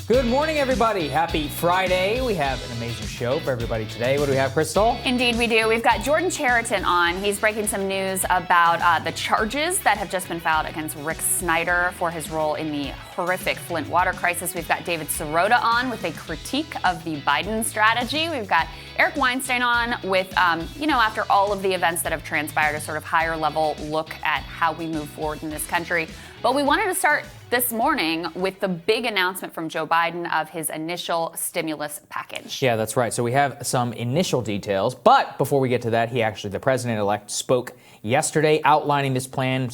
Good morning, everybody. Happy Friday. We have an amazing show for everybody today. What do we have, Krystal? Indeed, we do. We've got Jordan Chariton on. He's breaking some news about the charges that have just been filed against Rick Snyder for his role in the horrific Flint water crisis. We've got David Sirota on with a critique of the Biden strategy. We've got Eric Weinstein on with, after all of the events that have transpired, a sort of higher level look at how we move forward in this country. But we wanted to start this morning with the big announcement from Joe Biden of his initial stimulus package. Yeah, that's right. So we have some initial details. But before we get to that, the president-elect spoke yesterday outlining this plan,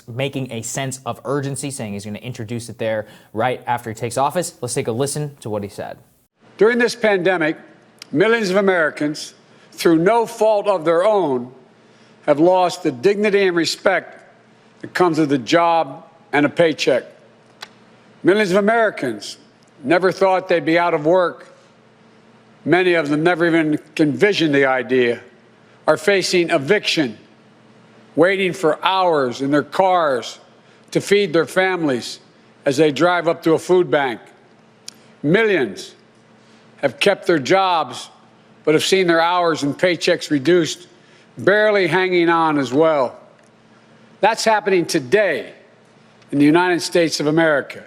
making a sense of urgency, saying he's going to introduce it there right after he takes office. Let's take a listen to what he said. During this pandemic, millions of Americans, through no fault of their own, have lost the dignity and respect that comes with a job and a paycheck. Millions of Americans never thought they'd be out of work. Many of them never even envisioned the idea, are facing eviction, waiting for hours in their cars to feed their families as they drive up to a food bank. Millions have kept their jobs but have seen their hours and paychecks reduced, barely hanging on as well. That's happening today in the United States of America.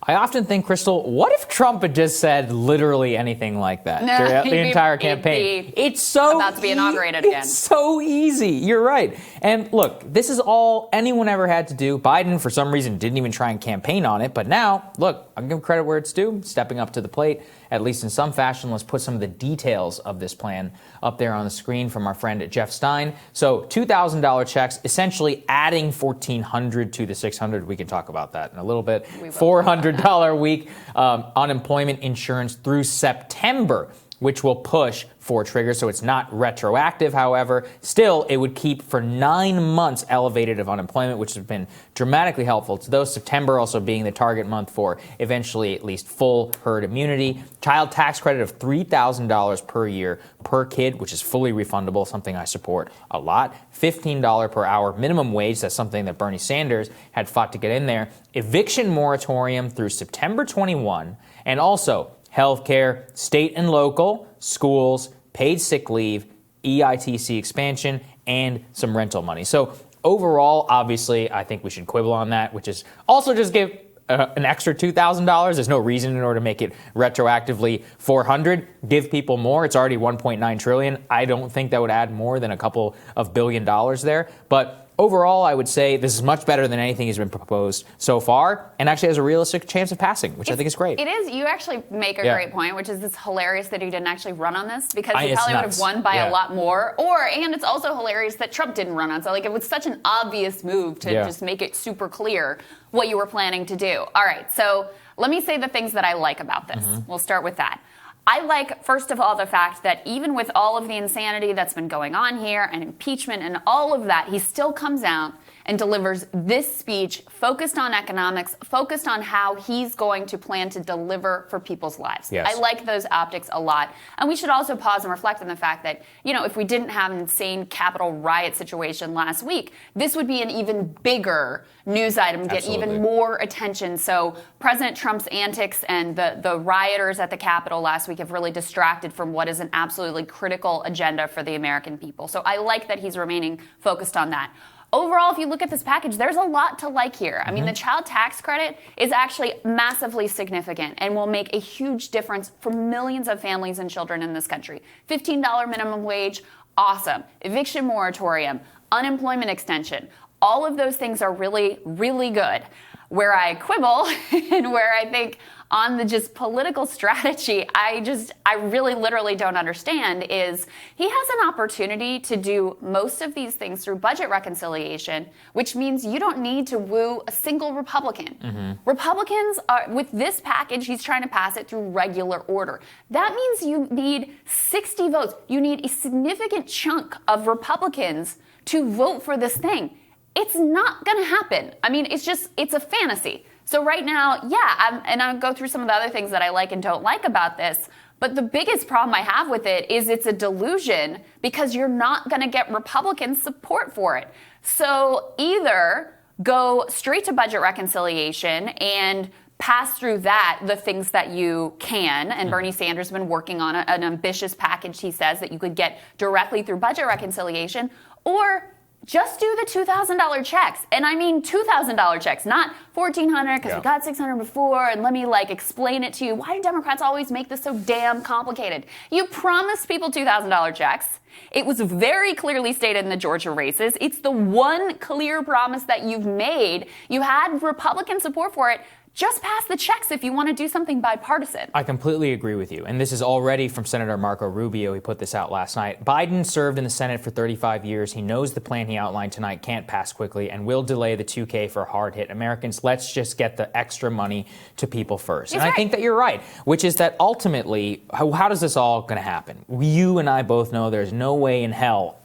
I often think, Krystal, what if Trump had just said literally anything like that throughout the entire campaign? It's so about to be inaugurated again. It's so easy. You're right. And look, this is all anyone ever had to do. Biden, for some reason, didn't even try and campaign on it. But now, look, I'll give him credit where it's due, stepping up to the plate, at least in some fashion. Let's put some of the details of this plan up there on the screen from our friend Jeff Stein. So $2,000 checks, essentially adding $1,400 to the $600. We can talk about that in a little bit. $400 a week unemployment insurance through September, which will push for triggers. So it's not retroactive, however. Still, it would keep for 9 months elevated of unemployment, which has been dramatically helpful to those. September also being the target month for eventually at least full herd immunity. Child tax credit of $3,000 per year per kid, which is fully refundable, something I support a lot. $15 per hour minimum wage. That's something that Bernie Sanders had fought to get in there. Eviction moratorium through September 21. And also healthcare, state and local, schools, paid sick leave, EITC expansion, and some rental money. So overall, obviously, I think we should quibble on that, which is also just give an extra $2,000. There's no reason in order to make it retroactively $400. Give people more. It's already $1.9 trillion. I don't think that would add more than a couple of $1 billion there. But overall, I would say this is much better than anything has been proposed so far, and actually has a realistic chance of passing, which I think is great. It is. You actually make a great point, which is it's hilarious that he didn't actually run on this, because he probably would have won by a lot more. And it's also hilarious that Trump didn't run on. So it was such an obvious move to just make it super clear what you were planning to do. All right, so let me say the things that I like about this. We'll start with that. I like, first of all, the fact that even with all of the insanity that's been going on here and impeachment and all of that, he still comes out and delivers this speech focused on economics, focused on how he's going to plan to deliver for people's lives. Yes. I like those optics a lot. And we should also pause and reflect on the fact that, if we didn't have an insane Capitol riot situation last week, this would be an even bigger news item, get even more attention. So President Trump's antics and the rioters at the Capitol last week have really distracted from what is an absolutely critical agenda for the American people. So I like that he's remaining focused on that. Overall, if you look at this package, there's a lot to like here. I mean, the child tax credit is actually massively significant and will make a huge difference for millions of families and children in this country. $15 minimum wage, awesome. Eviction moratorium, unemployment extension. All of those things are really, really good. Where I quibble and where I think on the just political strategy, I really literally don't understand is he has an opportunity to do most of these things through budget reconciliation, which means you don't need to woo a single Republican. Republicans are, with this package, he's trying to pass it through regular order. That means you need 60 votes. You need a significant chunk of Republicans to vote for this thing. It's not going to happen. I mean, it's a fantasy. So right now, I'll go through some of the other things that I like and don't like about this. But the biggest problem I have with it is it's a delusion because you're not going to get Republican support for it. So either go straight to budget reconciliation and pass through that the things that you can. And Bernie Sanders has been working on an ambitious package, he says, that you could get directly through budget reconciliation, or just do the $2,000 checks. And I mean $2,000 checks, not $1,400 because we got $600 before, and let me explain it to you. Why do Democrats always make this so damn complicated? You promised people $2,000 checks. It was very clearly stated in the Georgia races. It's the one clear promise that you've made. You had Republican support for it. Just pass the checks if you want to do something bipartisan. I completely agree with you. And this is already from Senator Marco Rubio. He put this out last night. Biden served in the Senate for 35 years. He knows the plan he outlined tonight can't pass quickly and will delay the 2K for hard-hit Americans. Let's just get the extra money to people first. He's and right. I think that you're right, which is that ultimately, how does this all going to happen? You and I both know there's no way in hell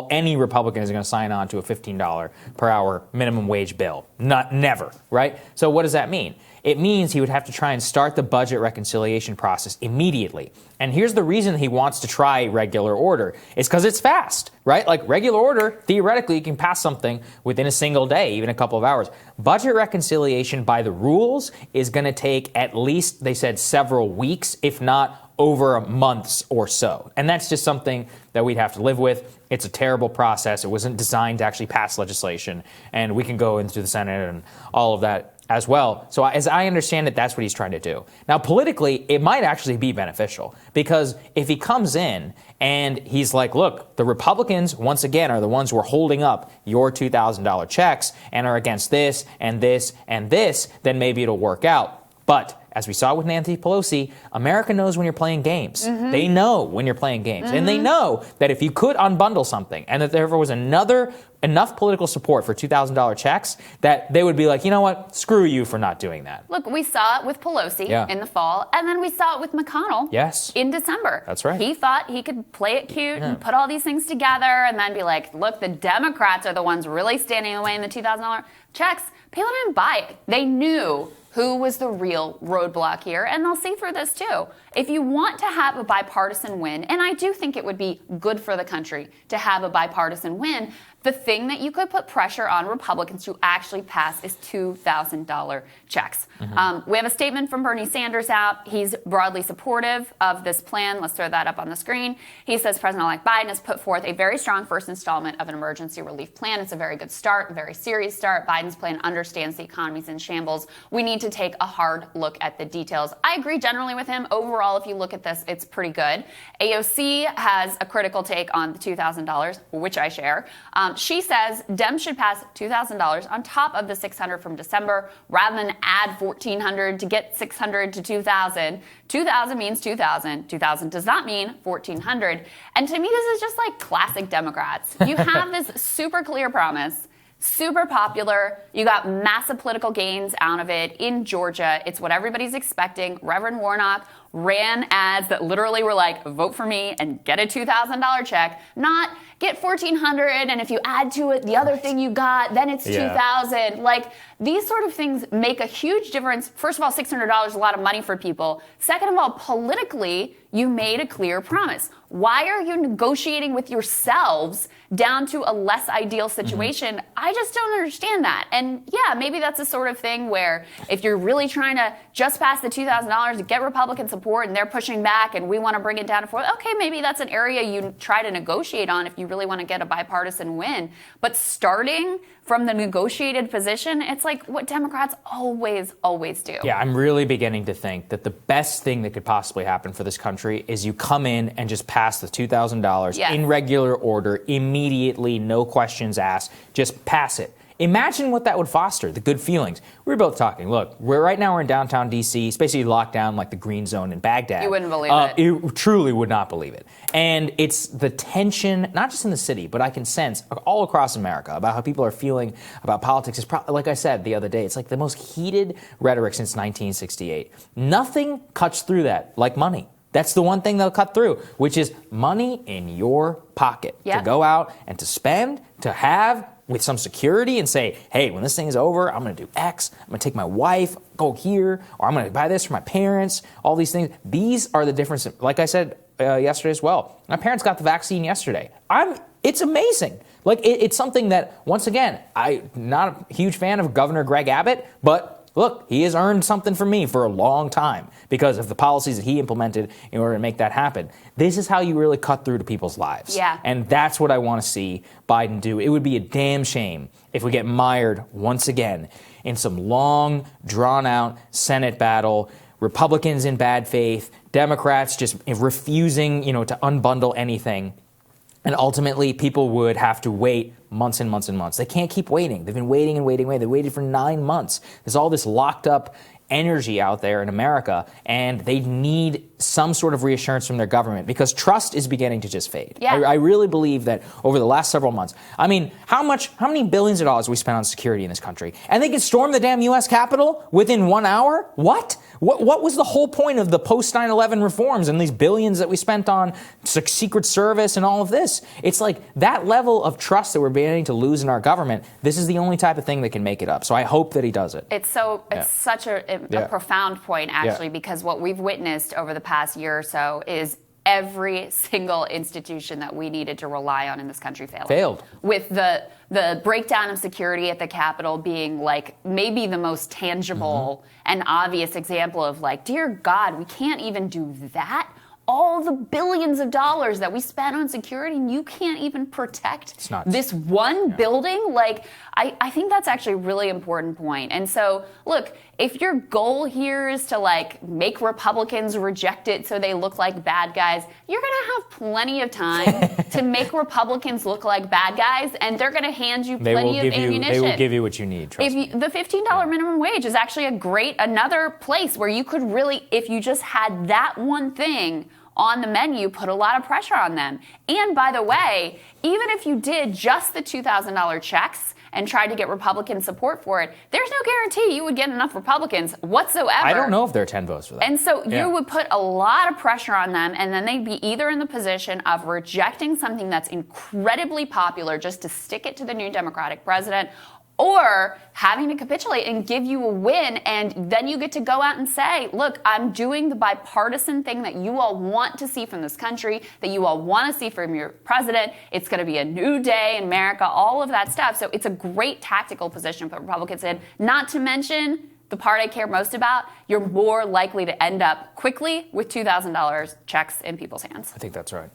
any Republican is going to sign on to a $15 per hour minimum wage bill. Never, right? So what does that mean? It means he would have to try and start the budget reconciliation process immediately. And here's the reason he wants to try regular order. It's because it's fast, right? Like regular order, theoretically, you can pass something within a single day, even a couple of hours. Budget reconciliation by the rules is going to take at least, they said, several weeks, if not over months or so. And that's just something that we'd have to live with. It's a terrible process. It wasn't designed to actually pass legislation. And we can go into the Senate and all of that as well. So as I understand it, that's what he's trying to do. Now, politically, it might actually be beneficial because if he comes in and he's like, look, the Republicans, once again, are the ones who are holding up your $2,000 checks and are against this and this and this, then maybe it'll work out. But as we saw with Nancy Pelosi, America knows when you're playing games. Mm-hmm. They know when you're playing games. Mm-hmm. And they know that if you could unbundle something and that there was enough political support for $2,000 checks, that they would be like, you know what, screw you for not doing that. Look, we saw it with Pelosi in the fall, and then we saw it with McConnell in December. That's right. He thought he could play it cute and put all these things together and then be like, look, the Democrats are the ones really standing in the way in the $2,000 checks. People didn't buy it. They knew who was the real roadblock here, and they'll see through this too. If you want to have a bipartisan win, and I do think it would be good for the country to have a bipartisan win, the thing that you could put pressure on Republicans to actually pass is $2,000 checks. Mm-hmm. We have a statement from Bernie Sanders out. He's broadly supportive of this plan. Let's throw that up on the screen. He says President-elect Biden has put forth a very strong first installment of an emergency relief plan. It's a very good start, a very serious start. Biden's plan understands the economy's in shambles. We need to take a hard look at the details. I agree generally with him. Overall, if you look at this, it's pretty good. AOC has a critical take on the $2,000, which I share. She says Dems should pass $2,000 on top of the $600 from December rather than add $1,400 to get $600 to $2,000. $2,000 means $2,000. $2,000 does not mean $1,400. And to me, this is just like classic Democrats. You have this super clear promise, super popular. You got massive political gains out of it in Georgia. It's what everybody's expecting. Reverend Warnock ran ads that literally were like, vote for me and get a $2,000 check, not get $1,400, and if you add to it the other thing you got, then it's $2,000. Like, these sort of things make a huge difference. First of all, $600 is a lot of money for people. Second of all, politically, you made a clear promise. Why are you negotiating with yourselves down to a less ideal situation? Mm-hmm. I just don't understand that. And yeah, maybe that's the sort of thing where if you're really trying to just pass the $2,000 to get Republican support and they're pushing back and we want to bring it down to $4,000, okay, maybe that's an area you try to negotiate on if you really want to get a bipartisan win. But starting from the negotiated position, it's like what Democrats always do. Yeah, I'm really beginning to think that the best thing that could possibly happen for this country is you come in and just pass the $2,000 in regular order, immediately, no questions asked, just pass it. Imagine what that would foster, the good feelings. We were both talking. Look, right now we're in downtown D.C. It's basically locked down like the green zone in Baghdad. You wouldn't believe it. You truly would not believe it. And it's the tension, not just in the city, but I can sense all across America about how people are feeling about politics. Is like I said the other day, it's like the most heated rhetoric since 1968. Nothing cuts through that like money. That's the one thing they'll cut through, which is money in your pocket to go out and to spend, to have with some security and say, hey, when this thing is over, I'm going to do X. I'm going to take my wife, go here, or I'm going to buy this for my parents, all these things. These are the difference. Like I said yesterday as well, my parents got the vaccine yesterday. It's amazing. Like, it's something that, once again, I'm not a huge fan of Governor Greg Abbott, but look, he has earned something from me for a long time because of the policies that he implemented in order to make that happen. This is how you really cut through to people's lives. Yeah. And that's what I want to see Biden do. It would be a damn shame if we get mired once again in some long, drawn-out Senate battle, Republicans in bad faith, Democrats just refusing, to unbundle anything. And ultimately, people would have to wait months and months and months. They can't keep waiting. They've been waiting and waiting. They waited for 9 months. There's all this locked up energy out there in America, and they need some sort of reassurance from their government because trust is beginning to just fade. Yeah. I really believe that over the last several months, how many billions of dollars we spent on security in this country? And they can storm the damn U.S. Capitol within 1 hour? What? What was the whole point of the post 9/11 reforms and these billions that we spent on Secret Service and all of this? It's like that level of trust that we're beginning to lose in our government. This is the only type of thing that can make it up. So I hope that he does it. It's such a profound point, actually, because what we've witnessed over the past year or so is every single institution that we needed to rely on in this country failed. With the breakdown of security at the Capitol being like maybe the most tangible and obvious example of like, dear God, we can't even do that. All the billions of dollars that we spent on security, and you can't even protect this one building? Like, I think that's actually a really important point. And so, look, if your goal here is to, like, make Republicans reject it so they look like bad guys, you're going to have plenty of time to make Republicans look like bad guys, and they're going to hand you plenty of ammunition. They will give you what you need, trust me. The $15 minimum wage is actually another place where you could really, if you just had that one thing on the menu, put a lot of pressure on them. And by the way, even if you did just the $2,000 checks and tried to get Republican support for it, there's no guarantee you would get enough Republicans whatsoever. I don't know if there are 10 votes for that. And so you would put a lot of pressure on them, and then they'd be either in the position of rejecting something that's incredibly popular just to stick it to the new Democratic president, or having to capitulate and give you a win, and then you get to go out and say, look, I'm doing the bipartisan thing that you all want to see from this country, that you all want to see from your president. It's going to be a new day in America, all of that stuff. So it's a great tactical position to put Republicans in, not to mention the part I care most about, you're more likely to end up quickly with $2,000 checks in people's hands. I think that's right.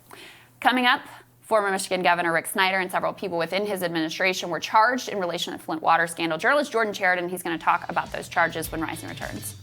Coming up, former Michigan Governor Rick Snyder and several people within his administration were charged in relation to the Flint water scandal. Journalist Jordan Sheridan, he's going to talk about those charges when Rising returns.